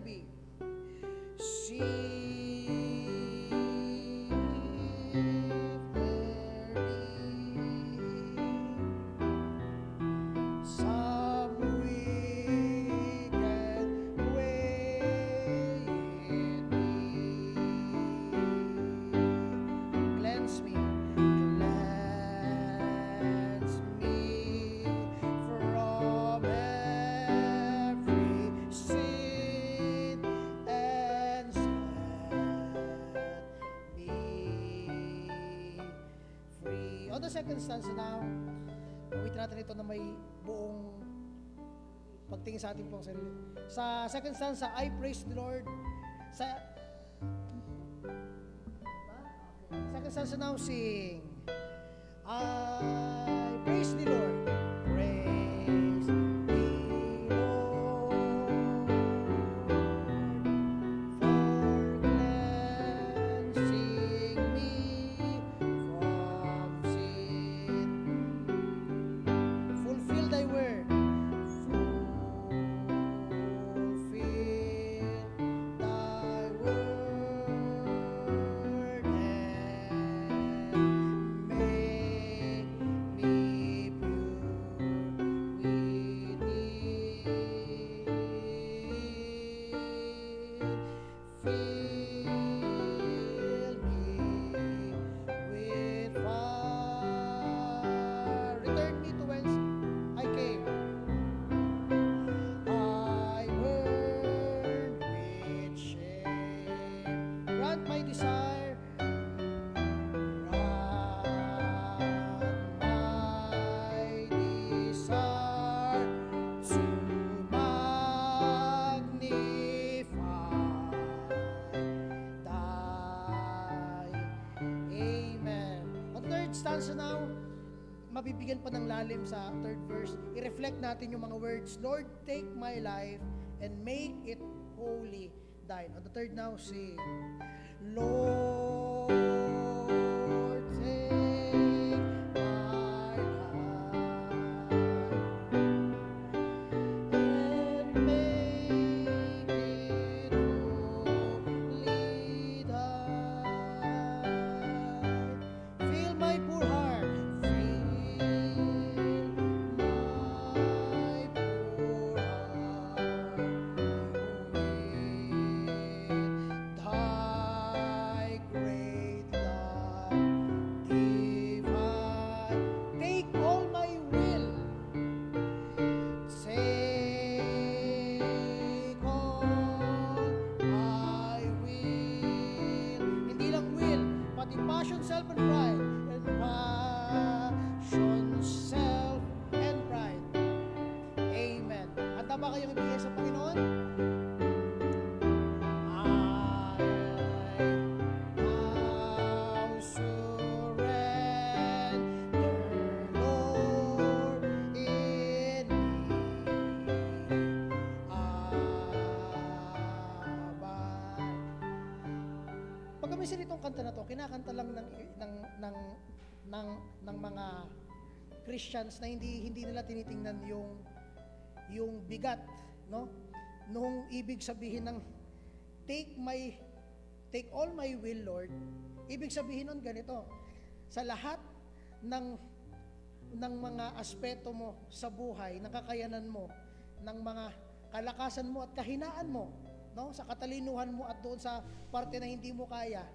be. See if there be some wicked way in me. Cleanse me from every sin and set me free. On the second stanza now, gawin natin ito na may buong pagtingin sa ating pong sarili. Sa second stanza, I praise the Lord. Sa second stanza now, sing. I praise the Lord. Praise the Lord for cleansing me from sin. Fulfill thy word. Fulfill thy word and make me pure within. Fill me with fire. Return me to whence I came. I burned with shame. Grant my desire. Grant my desire to magnify thy. Amen. On third stanza now, mabibigyan pa ng lalim sa third verse. I-reflect natin yung mga words. Lord, take my life and make it holy thine. On the third now, sing. Lord, take my life and make it holy thine. Fill my poor heart. Fill my poor heart with thy great love divine. Take all my will. Take all my will. Hindi lang will, pati passion, self, and pride. And passion, self, and pride. Amen. Handa ba kayong ibigay sa Panginoon? I now surrender, Lord, in me. Abide. Pag kami sinitong kanta na to, kinakanta lang ng mga Christians na hindi nila tinitingnan yung bigat, no? Nung ibig sabihin ng take all my will, Lord. Ibig sabihin nun ganito. Sa lahat ng mga aspeto mo sa buhay, ng kakayanan mo, ng mga kalakasan mo at kahinaan mo, no? Sa katalinuhan mo at doon sa parte na hindi mo kaya,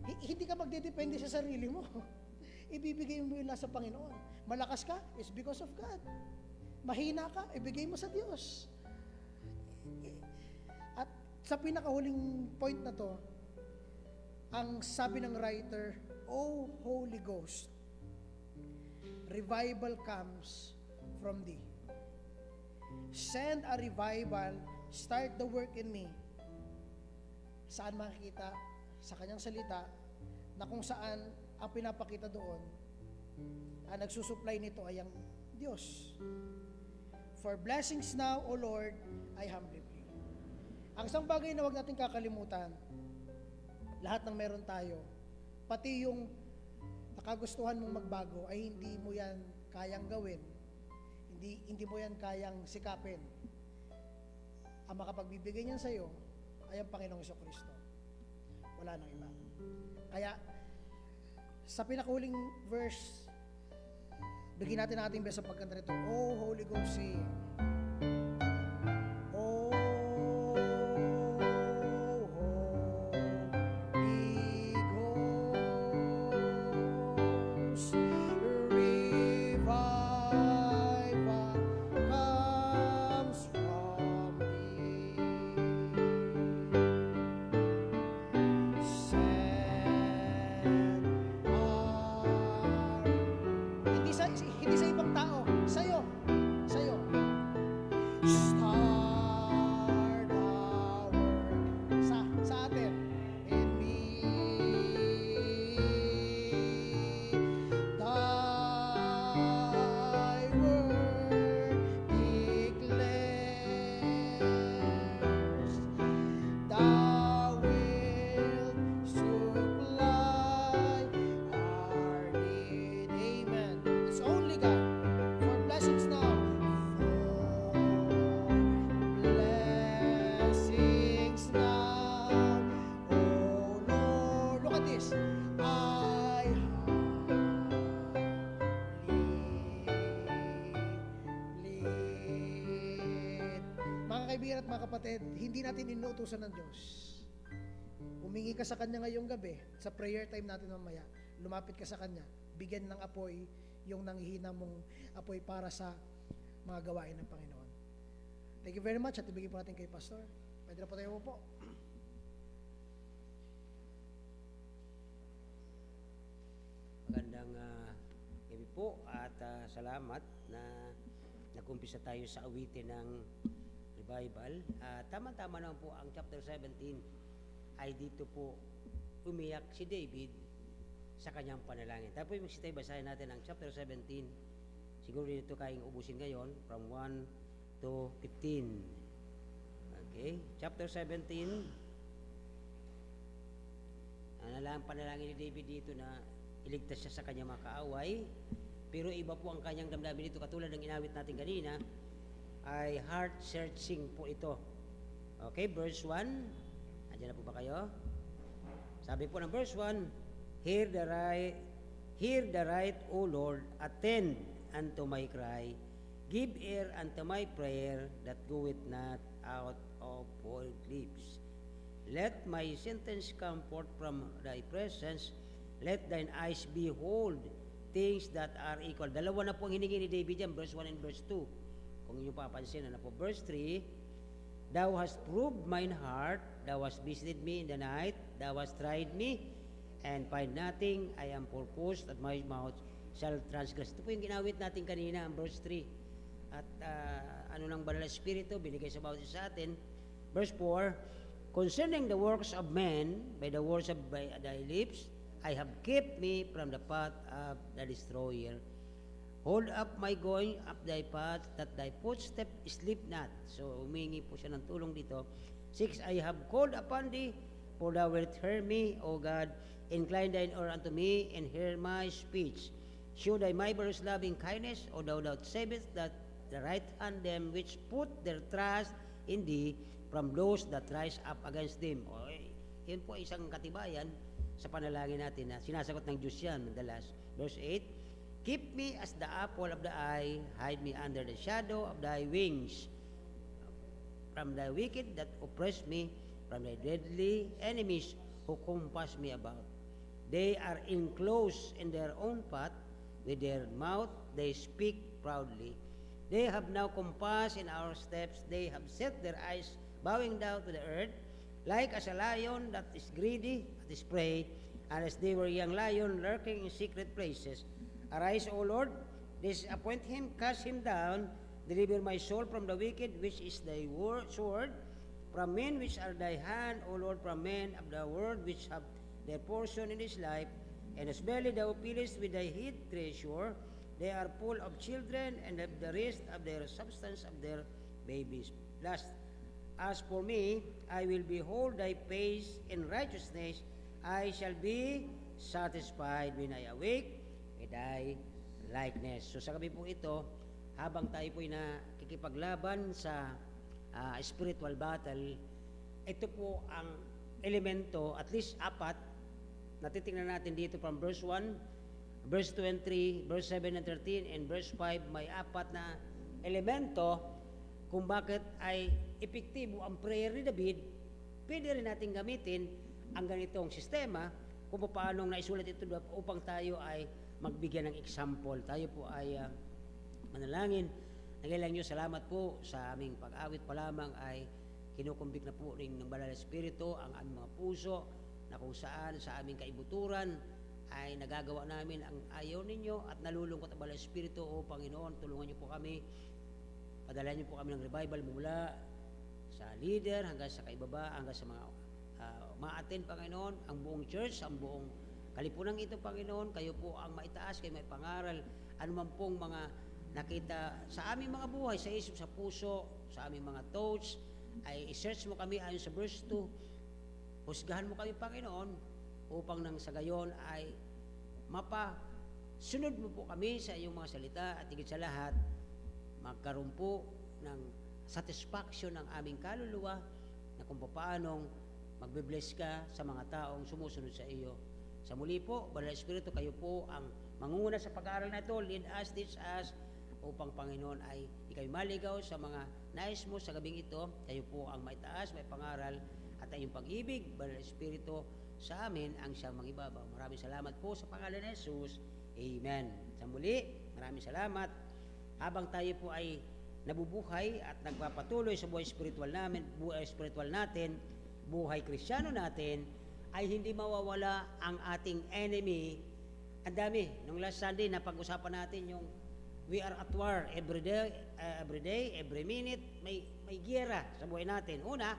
hindi ka magdedepende sa sarili mo. Ibibigay mo yun sa Panginoon. Malakas ka, it's because of God. Mahina ka, ibigay mo sa Diyos. At sa pinakahuling point na to, ang sabi ng writer, O Holy Ghost, revival comes from thee. Send a revival, start the work in me. Saan makikita? Sa kanyang salita, na kung saan ang pinapakita doon, ang nagsusupply nito ay ang Diyos. For blessings now, O Lord, I humbly pray. Ang isang bagay na huwag natin kakalimutan, lahat ng meron tayo, pati yung nakagustuhan mong magbago, ay hindi mo yan kayang gawin. Hindi mo yan kayang sikapin. ang makapagbibigay niyan sa iyo ay ang Panginoong Jesucristo. Wala nang iba. Kaya, sa pinakahuling verse, bigyan natin ang ating best sa pagkanta nito. Oh, Holy Ghost, sing. Oh, Holy Ghost, revival comes from thee. Send our, hindi sa ibang tao, sa'yo, sa'yo. Start the work sa atin. In me, thy word declares, thou wilt supply our need. Amen. It's only God. For blessings now. For blessings now. Oh Lord, look at this. I lead. Mga kaibigan at mga kapatid, hindi natin inuutusan ng Diyos. Humingi ka sa Kanya ngayong gabi, sa prayer time natin mamaya, lumapit ka sa Kanya, bigyan ng apoy yung nanghihina mong apoy para sa mga gawain ng Panginoon. Thank you very much at ibigay po natin kay Pastor. Pwede na po tayo po. Magandang gabi po at salamat na nag-umpisa tayo sa awitin ng revival. Tama-tama naman po ang chapter 17 ay dito po umiyak si David sa kanyang panalangin. Tapos magsitay, basahin natin ang chapter 17. Siguro dito kayong ubusin ngayon from 1 to 15. Okay, chapter 17. Panalangin ni David dito na iligtas siya sa kanyang mga kaaway. Pero iba po ang kanyang damdamin dito, katulad ng inawit natin kanina, ay heart-searching po ito. Okay, verse 1. Andiyan na po ba kayo? Sabi po ng verse 1, Hear the right, O Lord, attend unto my cry, give ear unto my prayer that goeth not out of all lips. Let my sentence come forth from thy presence, let thine eyes behold things that are equal. Dalawa na po ang hiningi ni David yan, verse 1 and verse 2. Kung inyo papansin, ano po, verse 3, Thou hast proved mine heart, thou hast visited me in the night, thou hast tried me, and find nothing, I am purposed that my mouth shall transgress. Ito po yung ginawit natin kanina, ang verse 3. At ano ng Banal na Espiritu, binigay sa bawat isa sa atin. Verse 4, Concerning the works of men, by the words of thy lips, I have kept me from the path of the destroyer. Hold up my going up thy path, that thy footstep slip not. So, humingi po siya ng tulong dito. 6, I have called upon thee, for thou wilt hear me, O God. Incline thine ear unto me, and hear my speech. Show thy my brothers loving kindness, O thou savest that the right hand them which put their trust in thee, from those that rise up against them. O, yun po isang katibayan sa panalangin natin na sinasagot ng Diyos yan madalas. Verse 8, Keep me as the apple of the eye, hide me under the shadow of thy wings, from thy wicked that oppress me, from thy deadly enemies who compass me about. They are enclosed in their own path, with their mouth they speak proudly. They have now compassed in our steps, they have set their eyes bowing down to the earth, like as a lion that is greedy at his prey, and as they were young lion lurking in secret places. Arise, O Lord, disappoint him, cast him down, deliver my soul from the wicked, which is thy sword, from men which are thy hand, O Lord, from men of the world which have their portion in this life, and as belly thou fillest with thy hid treasure, they are full of children, and of the rest of their substance of their babies. Last, as for me, I will behold thy face in righteousness, I shall be satisfied when I awake with thy likeness. So sa gabi po ito, habang tayo po'y nakikipaglaban sa spiritual battle, ito po ang elemento, at least 4, natitingnan natin dito from verse 1, verse 2 and 3, verse 7 and 13, and verse 5, may 4 na elemento kung bakit ay epektibo ang prayer ni David. Pwede rin natin gamitin ang ganitong sistema kung paano naisulat ito upang tayo ay magbigyan ng example. Tayo po ay manalangin. Nagilang nyo, salamat po sa aming pag-awit pa lamang ay kinukumbik na po ng Banal na Espiritu ang aming mga puso na kung saan sa aming kaibuturan ay nagagawa namin ang ayaw ninyo at nalulungkot ang Banal na Espiritu. O Panginoon, tulungan niyo po kami. Padala niyo po kami ng revival mula sa leader hanggang sa kaibaba, hanggang sa mga ma-attend, Panginoon, ang buong church, ang buong kalipunan ito, Panginoon. Kayo po ang maitaas, kayo may pangaral. Ano man pong mga nakita sa aming mga buhay, sa isip, sa puso, sa aming mga thoughts, ay i-search mo kami ayon sa verse 2. Husgahan mo kami, Panginoon, upang nang sa gayon ay mapasunod mo po kami sa iyong mga salita at higit sa lahat, magkaroon po ng satisfaction ng aming kaluluwa na kung paanong magbe-bless ka sa mga taong sumusunod sa iyo. Sa muli po, Banal na Espiritu, kayo po ang mangunguna sa pag-aaral na ito. Lead us, teach us, upang Panginoon ay ikaw'y maligaw sa mga nais mo sa gabing ito. Kayo po ang may taas, may pangaral, at ang iyong pag-ibig, Banal na Espiritu, sa amin ang siyang mangibabaw. Maraming salamat po sa pangalan ni Jesus. Amen. Sa muli, maraming salamat. Habang tayo po ay nabubuhay at nagpapatuloy sa buhay spiritual natin, buhay Kristiyano natin, ay hindi mawawala ang ating enemy. Ang dami. Nung last Sunday, napag-usapan natin yung we are at war every day, every minute, may giyera sa buhay natin. Una,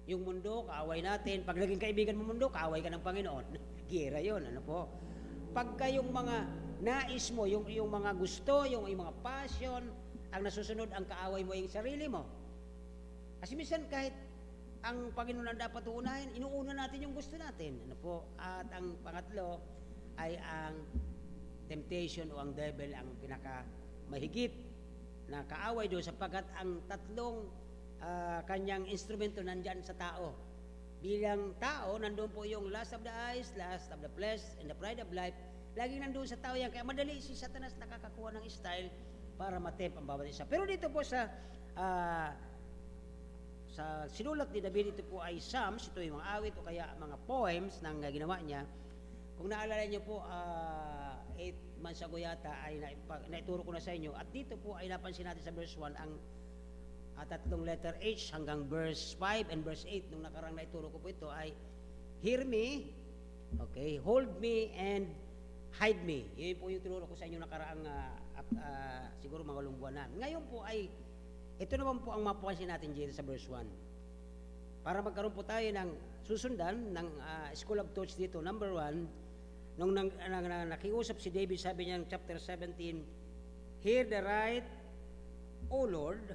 yung mundo, kaaway natin. Pag naging kaibigan mo mundo, kaaway ka ng Panginoon. Giyera yun, ano po? Pagka yung mga nais mo, yung mga gusto, yung mga passion, ang nasusunod, ang kaaway mo yung sarili mo. Kasi minsan kahit ang Panginoon ang dapat uunahin, inuuna natin yung gusto natin. Ano po? At ang pangatlo ay ang temptation o ang devil ang pinakamahigit na kaaway doon sapagkat ang tatlong kanyang instrumento nandyan sa tao. Bilang tao, nandun po yung lust of the eyes, lust of the flesh, and the pride of life. Laging nandun sa tao yan. Kaya madali si Satanas nakakakuha ng style para matep ang bawat isa. Pero dito po sa sinulat ni David, ito po ay Psalms, ito yung mga awit o kaya mga poems na ginawa niya. Kung naalala niyo po, 8 months ago yata ay naituro ko na sa inyo. At dito po ay napansin natin sa verse 1 ang tatlong letter H hanggang verse 5 and verse 8. Nung nakarang naituro ko po ito ay hear me, okay, hold me, and hide me. Yun po yung tinuro ko sa inyo nakaraang siguro mga walong buwan na. Ngayon po ay ito naman po ang mapapansin natin dito sa verse 1. Para magkaroon po tayo ng susundan ng School of Thoughts dito. Number 1, nung nakiusap si David, sabi niya ng chapter 17, hear the right, O Lord,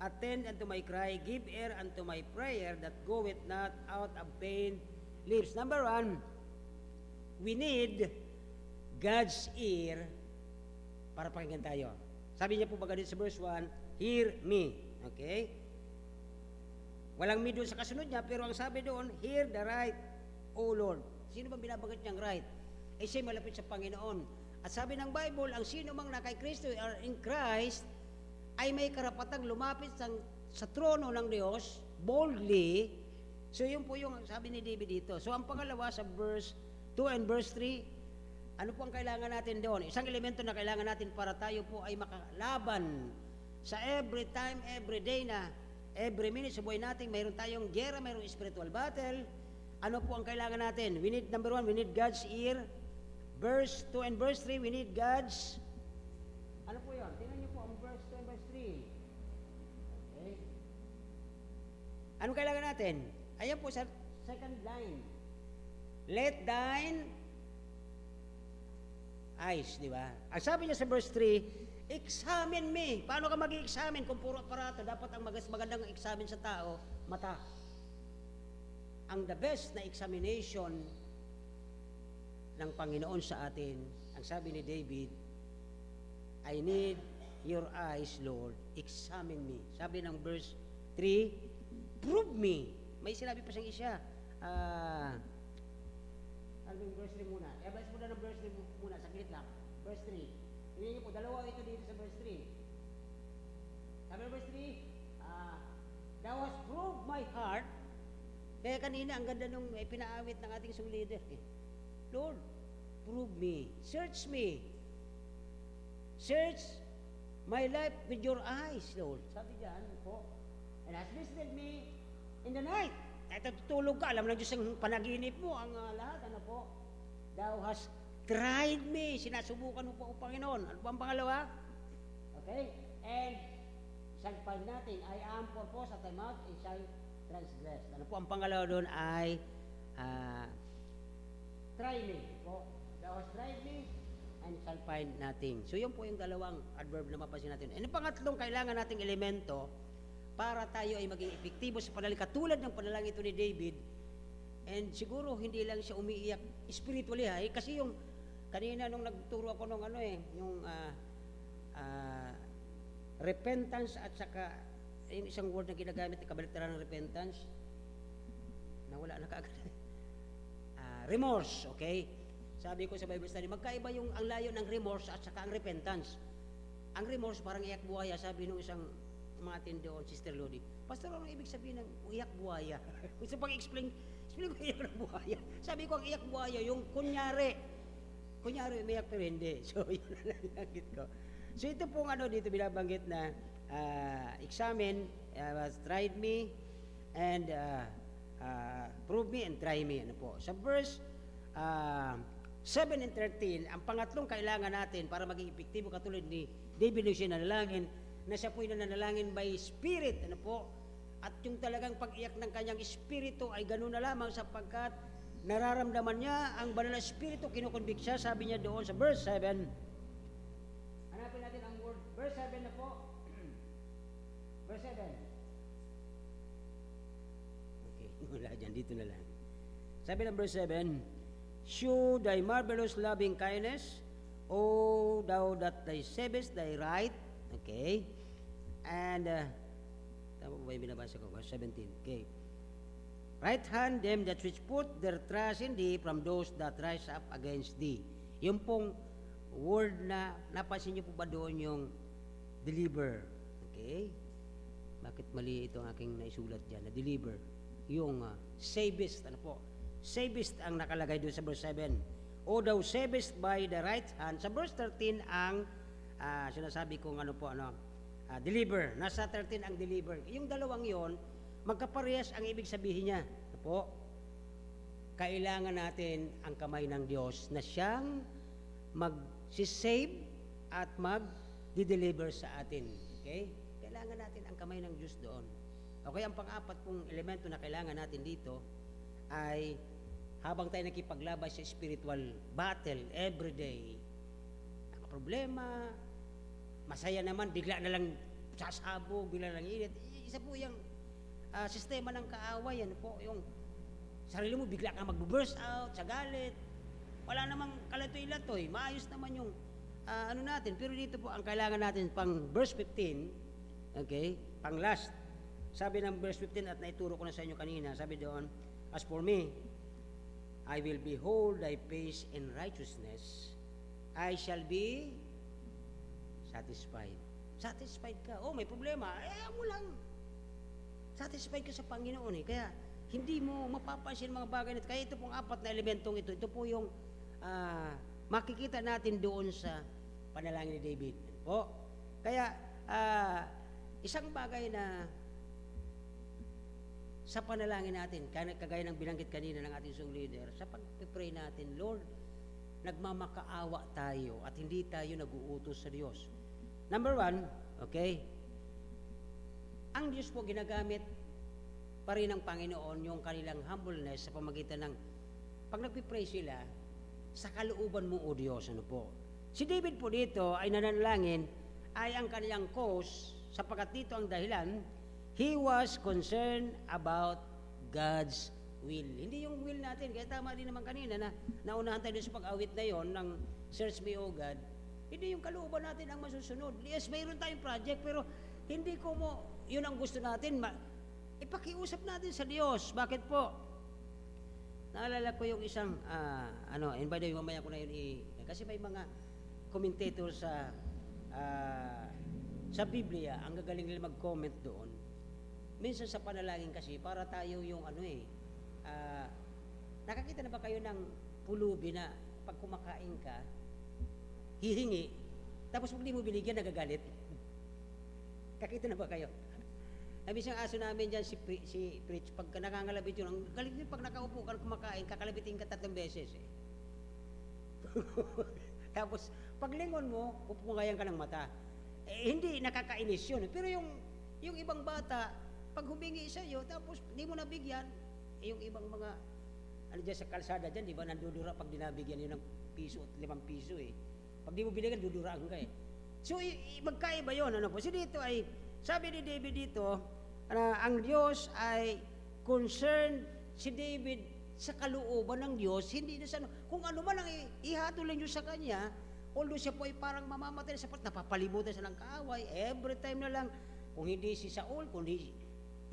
attend unto my cry, give ear unto my prayer that goeth not out of pain lips. Number 1, we need God's ear para pakinggan tayo. Sabi niya po baga dito sa verse 1, hear me. Okay? Walang me doon sa kasunod niya, pero ang sabi doon, hear the right, O Lord. Sino bang binabanggit niyang right? Eh siya malapit sa Panginoon. At sabi ng Bible, ang sino mang nakay Kristo or in Christ, ay may karapatang lumapit sa trono ng Diyos boldly. So yun po yung sabi ni David dito. So ang pangalawa sa verse 2 and verse 3, ano po ang kailangan natin doon? Isang elemento na kailangan natin para tayo po ay makalaban sa every time, every day na every minute sa buhay natin, mayroon tayong gera, mayroong spiritual battle. Ano po ang kailangan natin? We need, number 1, we need God's ear. Verse 2 and verse 3, we need God's, ano po yun? Tingnan niyo po ang verse 2 and verse 3. Okay. Anong kailangan natin? Ayan po sa second line. Let thine eyes, di ba? Ang sabi niya sa verse 3, examine me. Paano ka mag-i-examine kung puro aparato? Dapat ang magandang examine sa tao, mata. Ang the best na examination ng Panginoon sa atin, ang sabi ni David, I need your eyes, Lord, examine me. Sabi ng verse 3, prove me. May sinabi pa siyang isa. Ano yung verse 3 muna? Verse muna ng verse 3 muna, saglit lang. Verse 3. Tingnan niyo po, dalawa ito dito sa verse 3. Sabi ng verse 3, Thou hast proved my heart. Kaya kanina, ang ganda nung pinaawit ng ating song leader. Lord, prove me. Search me. Search my life with your eyes, Lord. Sabi diyan po. And has visited me in the night. At tutulog ka, alam na Diyos ang panaginip mo, ang lahat, ano po. Thou hast tried me. Sinasubukan mo po, O Panginoon. Ano po ang pangalawa? Okay? And shall find nothing. I am purpose at thy mouth and shall transgress. Ano po ang pangalawa doon ay try me. Po. Thou hast tried me and shall find nothing. So yun po yung dalawang adverb na mapasin natin. And yung pangatlong kailangan nating elemento para tayo ay maging epektibo sa panalangin. Katulad ng panalangin ito ni David, and siguro hindi lang siya umiiyak spiritually kasi yung kanina nung nagturo ako nung yung repentance at saka yung isang word na ginagamit na kabaliktaran ng repentance, nawala na kaagad. Remorse, okay? Sabi ko sa Bible study, magkaiba yung ang layo ng remorse at saka ang repentance. Ang remorse parang iyak buhaya, sabi nung isang mga doon, Sister Lodi, Pastor, ano ibig sabihin ng iyak buhaya? Gusto pag-explain ko iyak ng buhaya. Sabi ko, ang iyak buhaya, yung kunyari umiyak pero hindi. So, yun na nalangit ko. So, ito pong dito binabanggit na examine, tried me, and prove me and try me. Ano po? Sa verse 7 and 13, ang pangatlong kailangan natin para maging epektibo katulad ni David na siya nanalangin, na siya po'y nanalangin by spirit, ano po? At yung talagang pag-iyak ng kanyang espiritu ay gano'n na lamang sapagkat nararamdaman niya ang banal na espiritu, kinukonvict siya, sabi niya doon sa verse 7. Hanapin natin ang word, verse 7 na po. Verse 7. Okay, wala dyan, dito na lang. Sabi ng verse 7, Shew thy marvelous loving kindness, O thou that thy savest thy right. Okay. And, tama ba yung binabasa ko? Verse 17. Okay. Right hand them that which put their trust in thee from those that rise up against thee. Yung pong word na, napansin niyo po ba doon yung deliver? Okay. Bakit mali ito ang aking naisulat dyan? Na deliver. Yung savest, ano po? Savest ang nakalagay doon sa verse 7. O thou savest by the right hand. Sa verse 13 ang sinasabi kong deliver. Nasa 13 ang deliver. Yung dalawang yon, magkaparehas ang ibig sabihin niya. Ano po? Kailangan natin ang kamay ng Diyos na siyang mag-save at mag-deliver sa atin. Okay? Kailangan natin ang kamay ng Diyos doon. Okay, ang pang-apat pong elemento na kailangan natin dito ay habang tayo nakipaglabay sa spiritual battle every day, problema, masaya naman, bigla na lang sasabog, bigla lang init. Isa po yung sistema ng kaaway, po, yung sarili mo bigla kang mag-burst out sa galit. Wala namang kalatoy-latoy, maayos naman yung natin. Pero dito po, ang kailangan natin pang verse 15, okay, pang last. Sabi ng verse 15 at naituro ko na sa inyo kanina, sabi doon, as for me, I will behold thy face in righteousness. I shall be satisfied. Satisfied ka. Oh, may problema. Mo lang. Satisfied ka sa Panginoon Kaya, hindi mo mapapansin mga bagay nito. Kaya ito pong apat na elementong ito po yung makikita natin doon sa panalangin ni David. Po. Kaya, isang bagay na sa panalangin natin, kagaya ng binanggit kanina ng ating song leader, sa pag-pray natin, Lord, nagmamakaawa tayo at hindi tayo nag-uutos sa Diyos. Number 1, okay, ang Diyos po ginagamit pa rin ng Panginoon yung kanilang humbleness sa pamagitan ng pag nagpipray sila, sa kalooban mo, O Diyos, ano po. Si David po dito ay nananalangin ay ang kanyang cause sapagkat dito ang dahilan, he was concerned about God's will. Hindi yung will natin. Kaya tama din naman kanina na naunahan tayo sa pag-awit na yon ng Search Me, O God. Hindi yung kalooban natin ang masusunod. Yes, mayroon tayong project, pero hindi ko mo yun ang gusto natin, ipakiusap natin sa Diyos. Bakit po? Naalala ko yung isang, and by the way, mamaya ko na yun kasi may mga commentator sa Biblia, ang gagaling nila mag-comment doon. Minsan sa panalangin kasi, para tayo yung nakakita na ba kayo ng pulubi na pag kumakain ka, hihingi, tapos pag di mo binigyan, nagagalit? Kakita na ba kayo? Nabi siyang aso namin dyan, si Pritch, pag nakangalabit yun, ang galit din pag nakaupo ka kumakain, kakalabitin ka 3 beses eh. Tapos, pag lingon mo, pupungayan ka ng mata. Hindi nakakainis yun. Pero yung ibang bata, pag humingi sa iyo, tapos di mo nabigyan, yung ibang mga, dyan sa kalsada dyan, di ba, nandudura pag dinabigyan yun ng piso at 5 piso eh. Pag di mo binigyan, duduraan ka eh. So, magkaiba yun. So, dito ay, sabi ni David dito, ang Diyos ay concerned si David sa kalooban ng Diyos, hindi na sa kung ano man ang ihatol ng Diyos sa kanya, although siya po ay parang mamamatay sa napapalibutan siya ng kaaway, every time na lang, kung hindi si Saul, kundi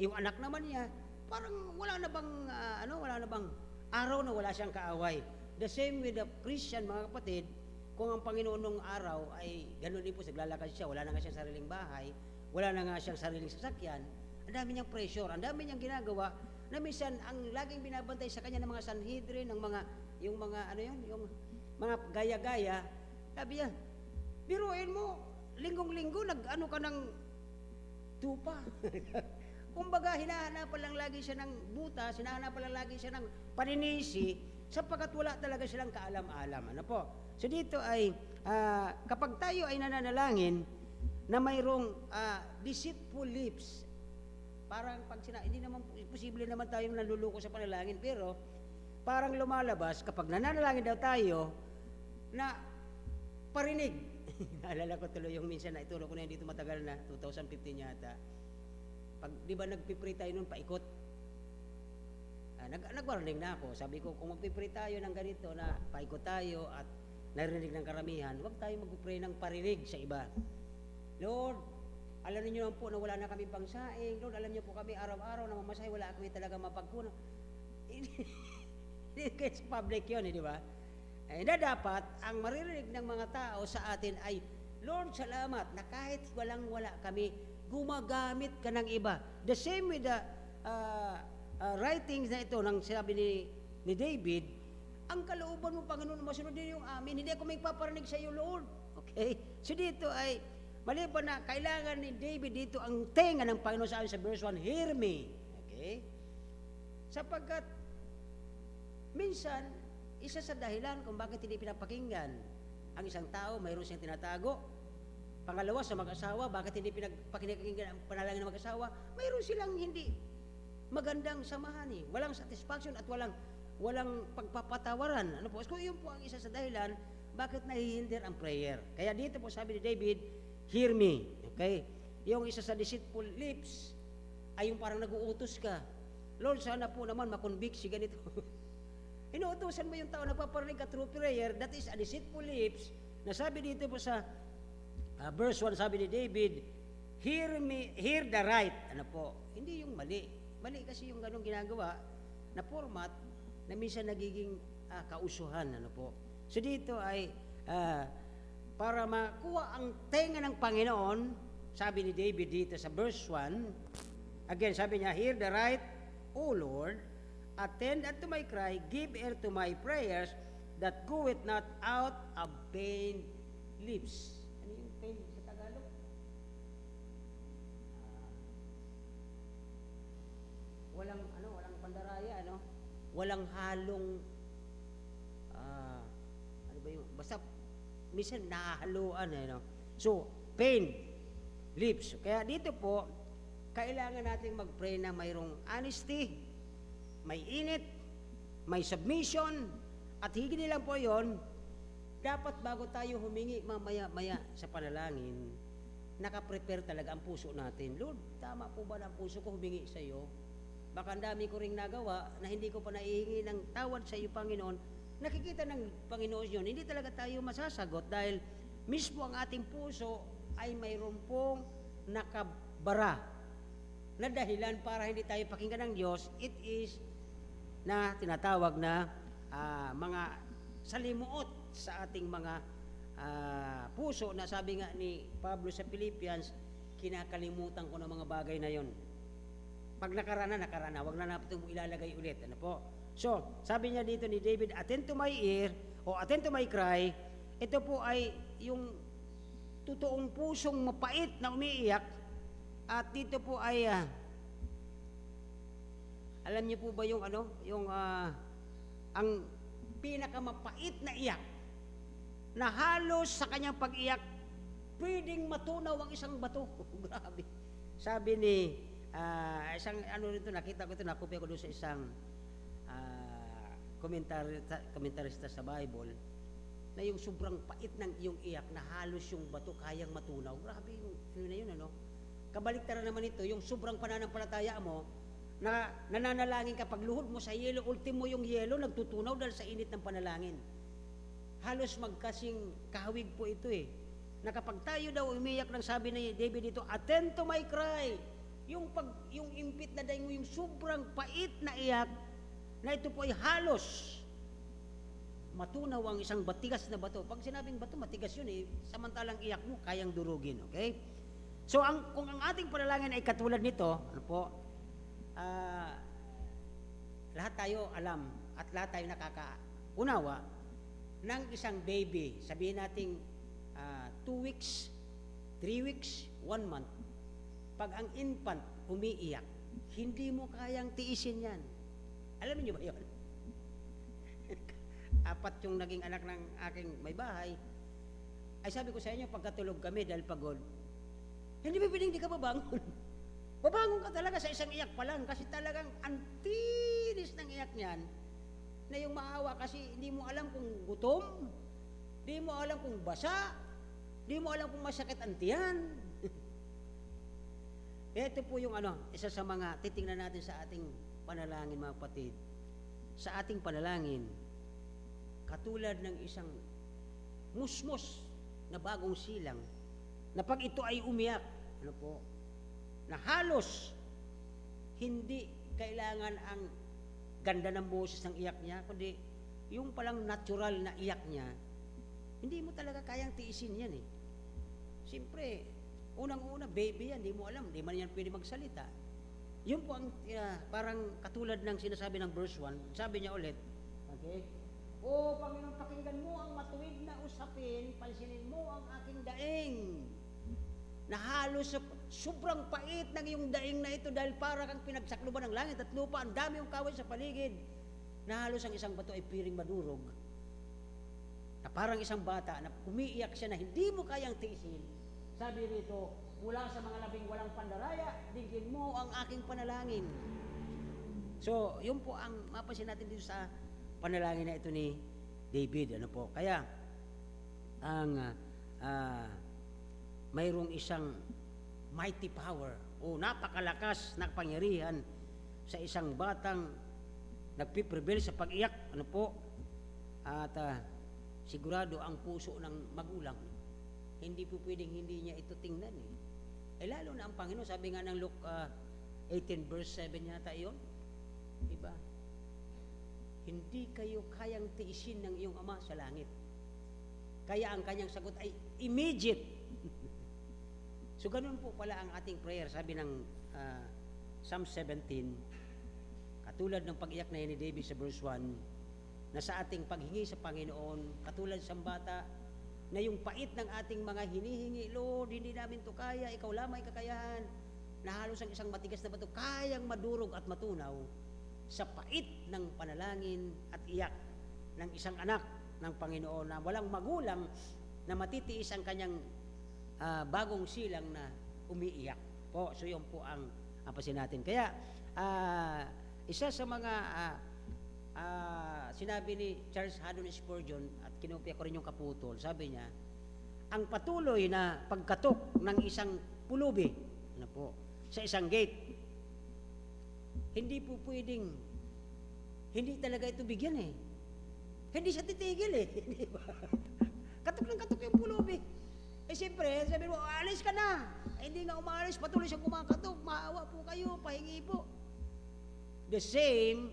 yung anak naman niya, parang wala na bang araw na wala siyang kaaway. The same with the Christian, mga kapatid, kung ang Panginoon nung araw ay gano'n din po, naglalakad siya, wala na nga siyang sariling bahay, wala na nga siyang sariling sasakyan, ang dami niyang pressure, ang dami niyang ginagawa, na minsan ang laging binabantay sa kanya ng mga Sanhedrin, ng yung mga gaya-gaya, sabi niya, biruin mo, linggong-linggo, nag-ano ka ng tupa. Kumbaga, hinahanapan lang lagi siya ng butas, hinahanapan lang lagi siya ng paninisi, sapagkat wala talaga silang kaalam-alam. Ano po? So dito ay, kapag tayo ay nananalangin, na mayroong deceitful lips, parang pag hindi naman, posible naman tayong naluluko sa panalangin, pero parang lumalabas, kapag nananalangin daw tayo, na parinig. Naalala ko tuloy yung minsan na ituro ko na yun dito matagal na, 2015 yata. Pag, di ba nagpipray tayo nun, paikot. Nag-warning na ako. Sabi ko, kung magpipray tayo ng ganito na paikot tayo at narinig ng karamihan, huwag tayo magpipray ng parinig sa iba. Lord, alam niyo naman po na wala na kami pangsaing. Lord, alam niyo po kami araw-araw na mamasahe, wala kami talaga mapagkuno. Hindi sa public yun, di ba? Na dapat, ang maririnig ng mga tao sa atin ay, Lord, salamat na kahit walang-wala kami, gumagamit ka ng iba. The same with the writings na ito, ng sinabi ni David, ang kalooban mo, Panginoon, masunod din yung amin. Hindi ako may paparinig sa iyo, Lord. Okay? So dito ay, maliban na kailangan ni David dito ang tenga ng Panginoon sa amin sa verse 1, hear me. Okay? Sapagkat, minsan, isa sa dahilan kung bakit hindi pinapakinggan ang isang tao, mayroon siyang tinatago. Pangalawa, sa mag-asawa, bakit hindi pinapakinggan ang panalangin ng mag-asawa? Mayroon silang hindi magandang samahan eh. Walang satisfaction at walang pagpapatawaran. Ano po? So, yun po ang isa sa dahilan bakit nahihindir ang prayer. Kaya dito po sabi ni David, hear me. Okay? Yung isa sa deceitful lips ay yung parang nag-uutos ka. Lord, sana po naman makonvict si ganito. Inuutosan mo yung tao nagpaparinig ka through prayer, that is a deceitful lips, na sabi dito po sa verse 1, sabi ni David, hear me, hear the right. Ano po? Hindi yung mali. Mali kasi yung ganong ginagawa na format na minsan nagiging kausuhan. Ano po? So dito ay para makuha ang tenga ng Panginoon, sabi ni David dito sa verse 1, again, sabi niya, hear the right, O Lord, attend unto my cry, give ear to my prayers, that goeth not out of vain lips. Ano yung vain sa Tagalog? Walang pandaraya, walang halong, ano ba yung, basta, minsan nahahaluan, So, vain lips. Kaya dito po, kailangan nating mag-pray na mayroong honesty, may init, may submission, at higit nilang po yon, dapat bago tayo humingi mamaya-maya sa panalangin, nakaprepare talaga ang puso natin. Lord, tama po ba na ang puso ko humingi sa iyo? Baka ang dami ko ring nagawa na hindi ko pa naihingi ng tawad sa iyo, Panginoon. Nakikita ng Panginoon yun, hindi talaga tayo masasagot dahil mismo ang ating puso ay mayroon pong nakabara na dahilan para hindi tayo pakinggan ng Diyos, it is na tinatawag na mga salimuot sa ating mga puso, na sabi nga ni Pablo sa Philippians, kinakalimutan ko ng mga bagay na yon. Pag nakarana, wag na natin ilalagay ulit. Ano po? So, sabi niya dito ni David, attend to my ear, o attend to my cry. Ito po ay yung totoong pusong mapait na umiiyak. At dito po ay alam niyo po ba yung ang pinakamapait na iyak na halos sa kanyang pag-iyak pwedeng matunaw ang isang bato. Grabe. Sabi ni isang rito, nakita ko ito, nakopya ko doon sa isang komentarista sa Bible, na yung sobrang pait ng iyong iyak na halos yung bato kayang matunaw. Grabe yung yun, ano? Kabaliktaran naman ito, yung sobrang pananampalataya mo, na nananalangin ka, pag luhod mo sa yelo, ultimo yung yelo, nagtutunaw dahil sa init ng panalangin. Halos magkasing kahawig po ito na kapag tayo daw umiyak, ng sabi ni David dito, attend to my cry. Yung impit na daing mo, yung sobrang pait na iyak, na ito po ay halos matunaw ang isang matigas na bato. Pag sinabing bato, matigas yun samantalang iyak mo, kayang durugin. Okay? So, kung ang ating panalangin ay katulad nito, ano po, lahat tayo alam at lahat tayo nakakaunawa ng isang baby, sabihin natin 2 weeks, 3 weeks, 1 month, pag ang infant umiiyak, hindi mo kayang tiisin yan. Alam niyo ba yun? 4 yung naging anak ng aking may bahay, ay sabi ko sa inyo, pagkatulog kami dahil pagod, hindi ba pwedeng di ka babangon? Babangon ka talaga sa isang iyak pa lang, kasi talagang antinis ng iyak niyan, na yung maawa, kasi hindi mo alam kung gutom, hindi mo alam kung basa, hindi mo alam kung masakit ang tiyan. Ito po yung isa sa mga titingnan natin sa ating panalangin, mga kapatid. Sa ating panalangin, katulad ng isang musmos na bagong silang, na pag ito ay umiyak, na halos hindi kailangan ang ganda ng boses ng iyak niya, kundi yung palang natural na iyak niya, hindi mo talaga kayang tiisin yan Siyempre, unang-una, baby yan, hindi mo alam, hindi man yan pwede magsalita. Yun po ang parang katulad ng sinasabi ng verse 1, sabi niya ulit, okay? O Panginoon, pakinggan mo ang matuwid na usapin, pansinin mo ang aking daing. Na halos sobrang pait ng iyong daing na ito, dahil para kang pinagsakluban ng langit at lupa, ang dami yung kaway sa paligid, na halos ang isang bato ay piring madurog, na parang isang bata na umiiyak siya na hindi mo kayang tiisin. Sabi rito, mula sa mga labing walang pandaraya, digin mo ang aking panalangin. So, yun po ang mapansin natin dito sa panalangin na ito ni David. Kaya, mayroong isang mighty power o napakalakas na pangyarihan sa isang batang nagpiprevail sa pag-iyak. At sigurado ang puso ng magulang, hindi po pwedeng hindi niya ito tingnan lalo na ang Panginoon, sabi nga ng Luke 18 verse 7 yata yun, diba? Hindi kayo kayang tiisin ng iyong Ama sa langit. Kaya ang kanyang sagot ay immediate. So ganun po pala ang ating prayer, sabi ng Psalm 17, katulad ng pag-iyak na yun ni David sa verse 1, na sa ating paghingi sa Panginoon, katulad sa bata, na yung pait ng ating mga hinihingi, Lord, hindi namin to kaya, ikaw lamang kakayahan, na halos ang isang matigas na bato kayang madurog at matunaw sa pait ng panalangin at iyak ng isang anak ng Panginoon na walang magulang na matitiis ang kanyang bagong silang na umiiyak po. So yun po ang pasin natin. Kaya isa sa mga sinabi ni Charles Haddon Spurgeon, at kinopya ko rin yung kaputol, sabi niya, ang patuloy na pagkatok ng isang pulubi sa isang gate, hindi po pwedeng, hindi talaga ito bigyan hindi siya titigil Di ba? Katok ng katok yung pulubi. Eh siyempre, sabi mo, alis ka na. Eh, hindi nga umaalis, patuloy siyang kumakatok. Maawa po kayo, pahingi po. The same,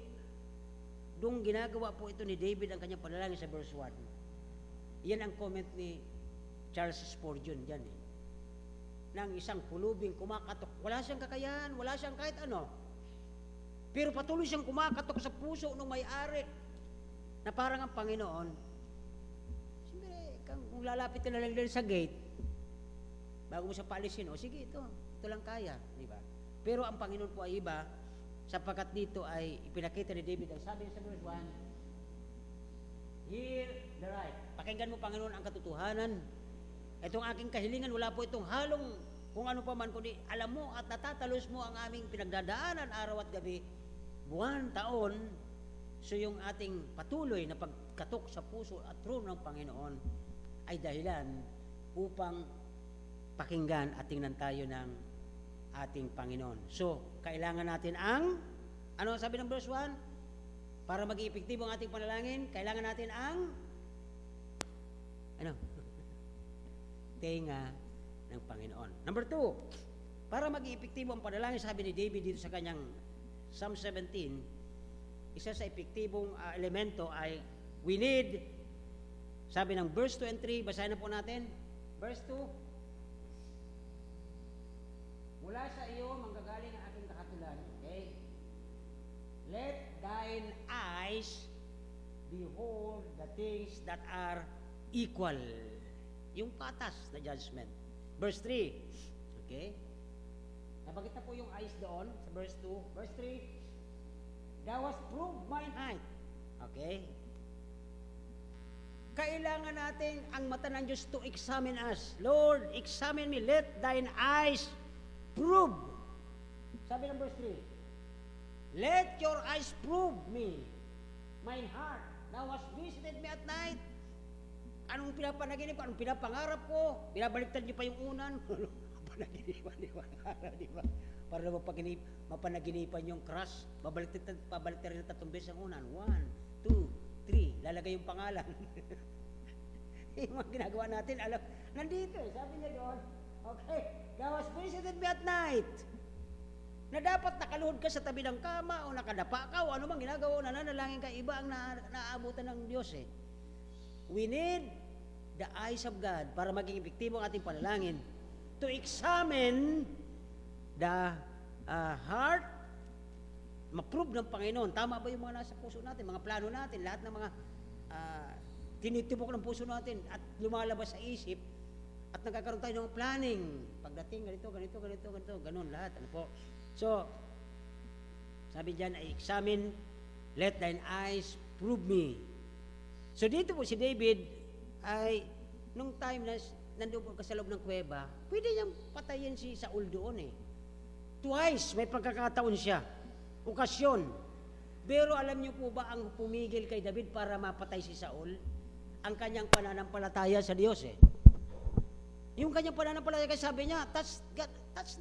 doon ginagawa po ito ni David ang kanyang panalangin sa verse 1. Yan ang comment ni Charles Spurgeon dyan eh. Nang isang pulubing kumakatok, wala siyang kakayahan, wala siyang kahit ano. Pero patuloy siyang kumakatok sa puso ng may-ari na parang ang Panginoon. Siyempre, kung lalapit ka na lang din sa gate, bago mo siya paalisin, o sige, ito lang kaya, di ba? Pero ang Panginoon po ay iba, sapagkat dito ay ipinakita ni David, ay sabi sa verse 1, hear the right. Pakinggan mo, Panginoon, ang katotohanan. Itong aking kahilingan, wala po itong halong kung ano pa man, kundi alam mo at natatalos mo ang aming pinagdadaanan araw at gabi, buwan, taon. So yung ating patuloy na pagkatok sa puso at trono ng Panginoon ay dahilan upang pakinggan at tingnan tayo ng ating Panginoon. So, kailangan natin ang, ano sabi ng verse 1? Para maging epektibo ang ating panalangin, kailangan natin ang, tenga ng Panginoon. Number 2, para maging epektibo ang panalangin, sabi ni David dito sa kanyang Psalm 17, isa sa epektibong elemento ay we need, sabi ng verse 2 and 3, basahin na po natin. Verse 2, mula sa iyo manggagaling ang aking kakatulan. Okay? Let thine eyes behold the things that are equal. Yung patas na judgment. Verse 3. Okay? Nabagit na po yung eyes doon sa verse 2. Verse 3. Thou hast proved mine height. Okay? Kailangan natin ang mata ng Diyos to examine us. Lord, examine me. Let thine eyes prove. Sabi ng verse 3. Let your eyes prove me, mine heart. Thou hast visited me at night. Anong pinapanaginip ko? Anong pinapangarap ko? Binabaliktad niyo pa yung unan. Papanaginipan, di ba? Di ba? Para naman mapanaginipan yung crush, pabaliktad rin na 3 beses ang unan. 1, 2, 3. Lalagay yung pangalan. Yung mga ginagawa natin, alam, nandito eh. Sabi niya doon, okay, thou hast visited me at night. Na dapat nakaluhod ka sa tabi ng kama o nakadapa ka o ano mang ginagawa o nananalangin ka, iba ang naaabutan ng Diyos eh. We need the eyes of God para maging epektibo ang ating panalangin to examine the heart, ma-prove ng Panginoon. Tama ba yung mga nasa puso natin, mga plano natin, lahat ng mga tinitibok ng puso natin at lumalabas sa isip at nagkakaroon tayo ng planning. Pagdating, ganito, ganun lahat. Ano po? So, sabi diyan ay examine, let thine eyes prove me. So dito po si David ay nung time na nandoon po sa loob ng kuweba, pwede niyang patayin si Saul doon eh. Twice may pagkakataon siya. Okasyon. Pero alam niyo po ba ang pumigil kay David para mapatay si Saul? Ang kanyang pananampalataya sa Diyos eh. Yung kanyang pananampalataya, kasi sabi niya, that's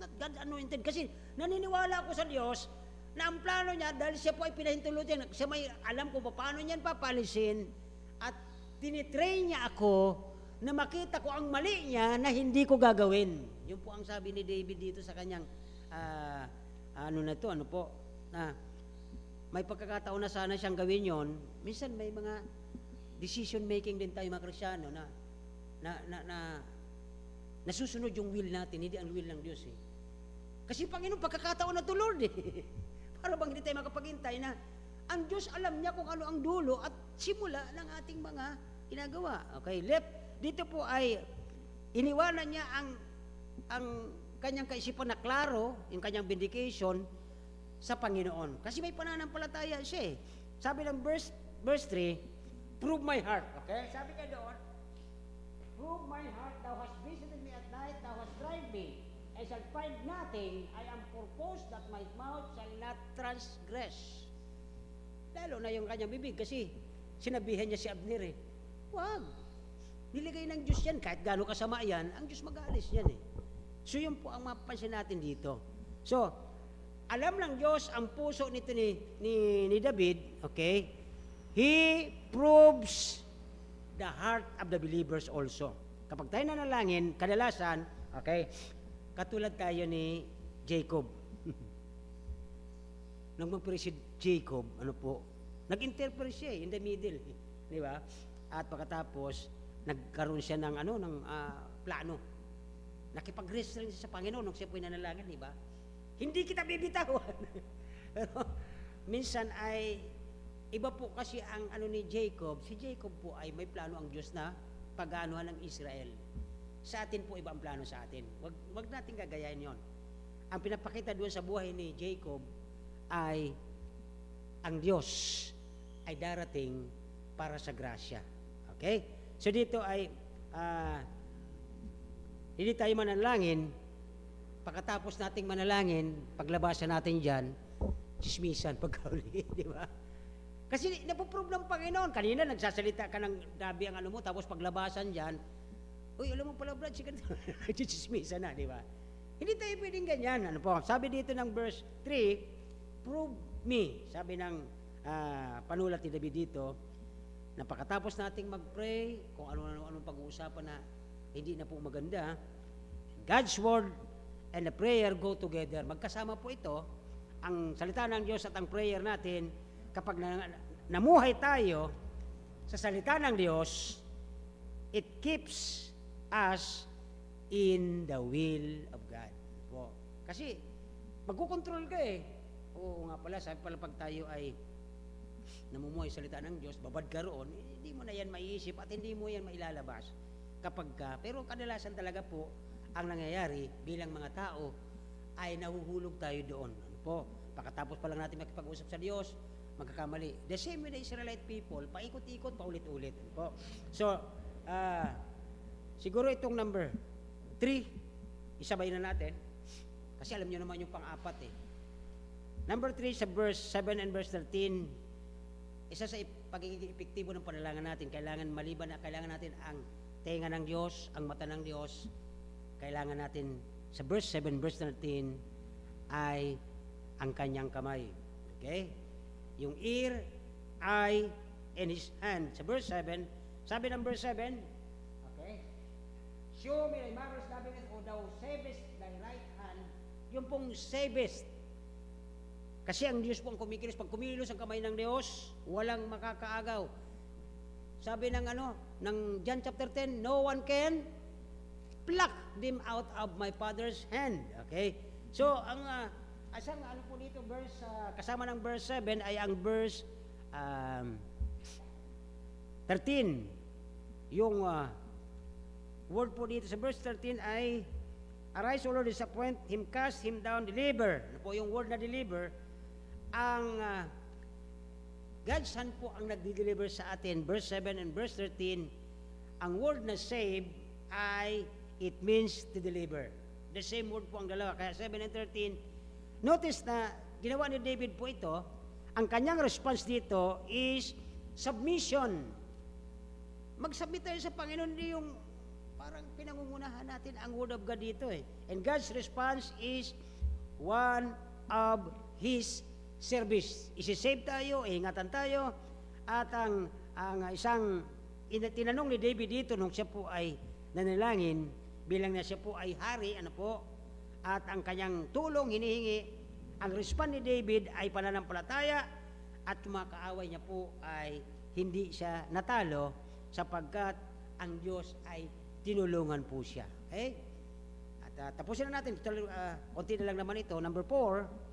not God's anointed. Kasi naniniwala ako sa Diyos na ang plano niya, dahil siya po ay pinahintulutin, siya may alam kung paano niyan papalisin, at tinitrain niya ako na makita ko ang mali niya na hindi ko gagawin. Yun po ang sabi ni David dito sa kanyang, may pagkakataon na sana siyang gawin yon. Minsan may mga decision making din tayo mga Kristiyano na nasusunod yung will natin, hindi ang will ng Diyos eh. Kasi Panginoon, pagkakataon na to Lord eh. Para bang hindi tayo makapaghintay na ang Diyos alam niya kung ano ang dulo at simula ng ating mga ginagawa. Okay, dito po ay iniwanan niya ang kanyang kaisipan na klaro, yung kanyang vindication sa Panginoon. Kasi may pananampalataya siya eh. Sabi ng verse 3, prove my heart. Okay? Sabi niya doon, prove my heart, thou hast visited me at night, thou hast tried me. I shall find nothing, I am purposed that my mouth shall not transgress. Lalo na yung kanyang bibig kasi sinabihan niya si Abner eh. Wag. Niligay ng Diyos yan. Kahit gaano kasama yan, ang Diyos mag-aalis yan eh. So yun po ang mapansin natin dito. So, alam ng Diyos ang puso nito ni David, okay? He proves the heart of the believers also. Kapag tayo nanalangin, kadalasan, okay, katulad tayo ni Jacob. Nang mag-pray si Jacob, ano po, nag-interpret siya in the middle, di ba? At pagkatapos, nagkaroon siya ng plano. Nakipag-wrestling siya sa Panginoon nung siya po'y nanalangin, di ba? Hindi kita bibitawan. Pero minsan ay iba po kasi ang ni Jacob. Si Jacob po ay may plano ang Diyos na pag-aanuhan ng Israel. Sa atin po iba ang plano sa atin. Wag natin gagayahin 'yon. Ang pinapakita doon sa buhay ni Jacob ay ang Diyos ay darating para sa grasya. Okay? So dito ay hindi tayo manalangin. Pagkatapos nating manalangin, paglabasan natin dyan, chismisan pagkauli, di ba? Kasi napoprove ng Panginoon. Kanina nagsasalita ka ng dabi ang mo, tapos paglabasan dyan, uy, alam mo pala, Brad, si ganito. Chismisan na, di ba? Hindi tayo pwedeng ganyan. Ano po? Sabi dito ng verse 3, prove me. Sabi ng panulat ni David dito, na pagkatapos nating mag-pray, kung ano-ano pag-uusapan na hindi na po maganda, God's word and the prayer go together. Magkasama po ito, ang salita ng Diyos at ang prayer natin, kapag namuhay tayo sa salita ng Diyos, it keeps us in the will of God. Po. Kasi, magkukontrol ka eh. Oo nga pala, sabi pala pag tayo ay namumuhay sa salita ng Diyos, babad ka roon, hindi mo na yan maiisip at hindi mo yan mailalabas kapag ka. Pero kadalasan talaga po, ang nangyayari bilang mga tao ay nahuhulog tayo doon. Ano po? Pagkatapos pa lang natin makipag-usap sa Diyos, magkakamali. The same with the Israelite people, paikot-ikot, paulit-ulit. Ano po? So, siguro itong number 3, isabay na natin. Kasi alam nyo naman yung pang-apat eh. Number 3 sa verse 7 and verse 13, isa sa pagiging epektibo ng panalangin natin, kailangan maliban na kailangan natin ang tenga ng Diyos, ang mata ng Diyos, kailangan natin sa verse 7, verse 13 ay ang kanyang kamay. Okay? Yung ear, eye, and his hand. Sa verse 7, sabi ng verse 7, okay? Show me thy marvelous loving, o thou savest thy right hand. Yung pong savest. Kasi ang Diyos po ang kumikilos. Pag kumilos ang kamay ng Diyos, walang makakaagaw. Sabi ng ng John chapter 10, no one can pluck them out of my Father's hand. Okay? So, ang asang po dito, verse, kasama ng verse 7 ay ang verse 13. Yung word po dito sa verse 13 ay, arise, O Lord, disappoint him, cast him down, deliver. Ano po yung word na deliver? Ang God's hand po ang nagdi-deliver sa atin. Verse 7 and verse 13, ang word na save ay it means to deliver. The same word po ang dalawa. Kaya 7 and 13, notice na ginawa ni David po ito, ang kanyang response dito is submission. Mag-submit tayo sa Panginoon, hindi yung parang pinangungunahan natin ang word of God dito eh. And God's response is one of His service. Isi-save tayo, ingatan tayo, at ang isang tinanong ni David dito nung siya po ay nanalangin, bilang na siya po ay hari, at ang kanyang tulong hinihingi, ang response ni David ay pananampalataya, at kumakaaway niya po ay hindi siya natalo sapagkat ang Diyos ay tinulungan po siya. Okay? At tapusin na natin, konti na lang naman ito. Number 4,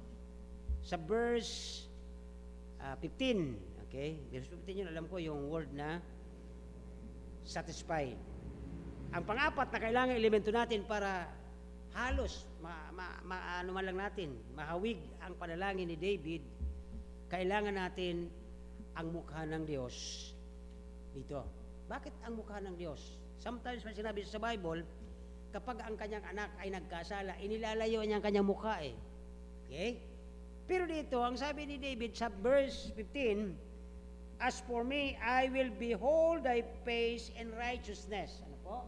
sa verse 15, okay? Verse 15 yun, alam ko yung word na satisfied. Ang pang-apat na kailangan elemento natin para halos ano man lang natin, mahawig ang panalangin ni David, kailangan natin ang mukha ng Diyos dito. Bakit ang mukha ng Diyos? Sometimes may sinabi sa Bible, kapag ang kanyang anak ay nagkasala, inilalayo niya ang kanyang mukha eh. Okay? Pero dito, ang sabi ni David sa verse 15, as for me, I will behold thy face in righteousness. Ano po?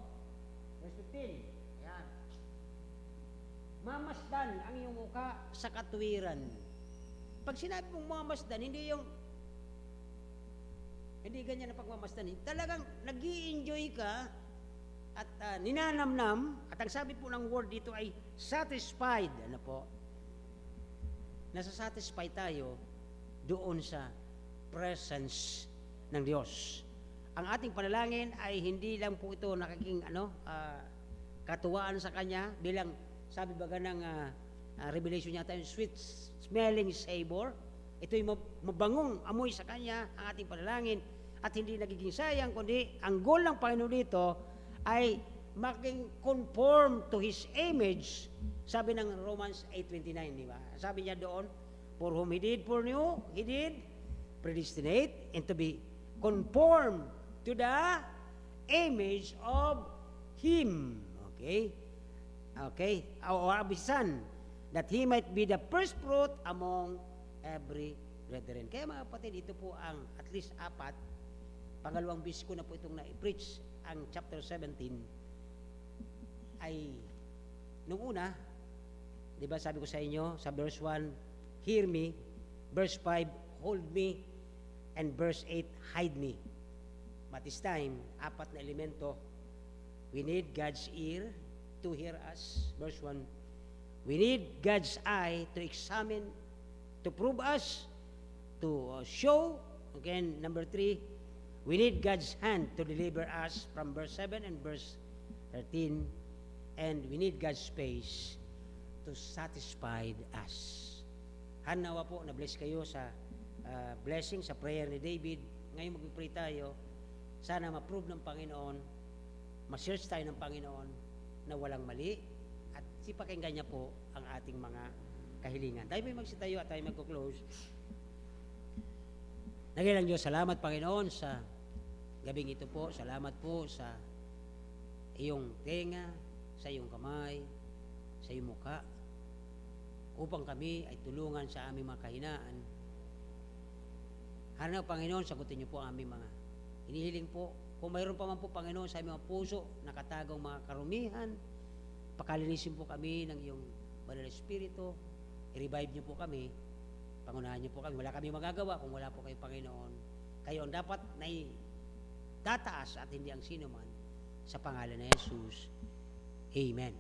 Verse 15. Ayan. Mamasdan ang iyong mukha sa katuwiran. Pag sinabi mong mamasdan, hindi ganyan na pagmamasdan. Talagang nag-i-enjoy ka at ninanamnam, at ang sabi po ng word dito ay satisfied. Ano po? Nasa-satisfy tayo doon sa presence ng Diyos. Ang ating panalangin ay hindi lang po ito nakaking katuwaan sa Kanya bilang sabi baga ng Revelation yata yung sweet smelling savor. Ito'y mabangong amoy sa Kanya ang ating panalangin at hindi nagiging sayang kundi ang goal ng Panginoon dito ay maging conform to His image. Sabi ng Romans 8:29, di ba? Sabi niya doon, for whom He did foreknew, He did predestinate and to be conformed to the image of Him. Okay? Okay? Or of His Son, that He might be the first fruit among every brethren. Kaya mga kapatid, ito po ang at least 4, pangalawang bis ko na po itong na-preach ang chapter 17 ay nung una, di ba sabi ko sa inyo, sa verse 1, hear me, verse 5, hold me, and verse 8, hide me. But this time, 4 na elemento, we need God's ear to hear us. Verse 1, we need God's eye to examine, to prove us, to show. Again, number 3, we need God's hand to deliver us from verse 7 and verse 13. And we need God's space to satisfy us. Hanawa po, na-bless kayo sa blessing, sa prayer ni David. Ngayon mag-pray tayo. Sana ma-prove ng Panginoon, ma-search tayo ng Panginoon na walang mali at sipakinggan niya po ang ating mga kahilingan. Tayo may magsitayo at tayo magko-close. Nagilang Diyos, salamat Panginoon sa gabing ito po. Salamat po sa iyong tenga, sa iyong kamay, sa iyong mukha, upang kami ay tulungan sa aming mga kahinaan. Hanaw Panginoon, sagutin niyo po ang aming mga hinihiling po. Kung mayroon pa man po Panginoon sa aming mga puso, nakatagong mga karumihan, pakalinisin po kami ng iyong banal na Espiritu, i-revive niyo po kami, pangunahan niyo po kami. Wala kami magagawa kung wala po kayo Panginoon. Kayo ang dapat na tataas at hindi ang sino man, sa pangalan ni Jesus. Amen.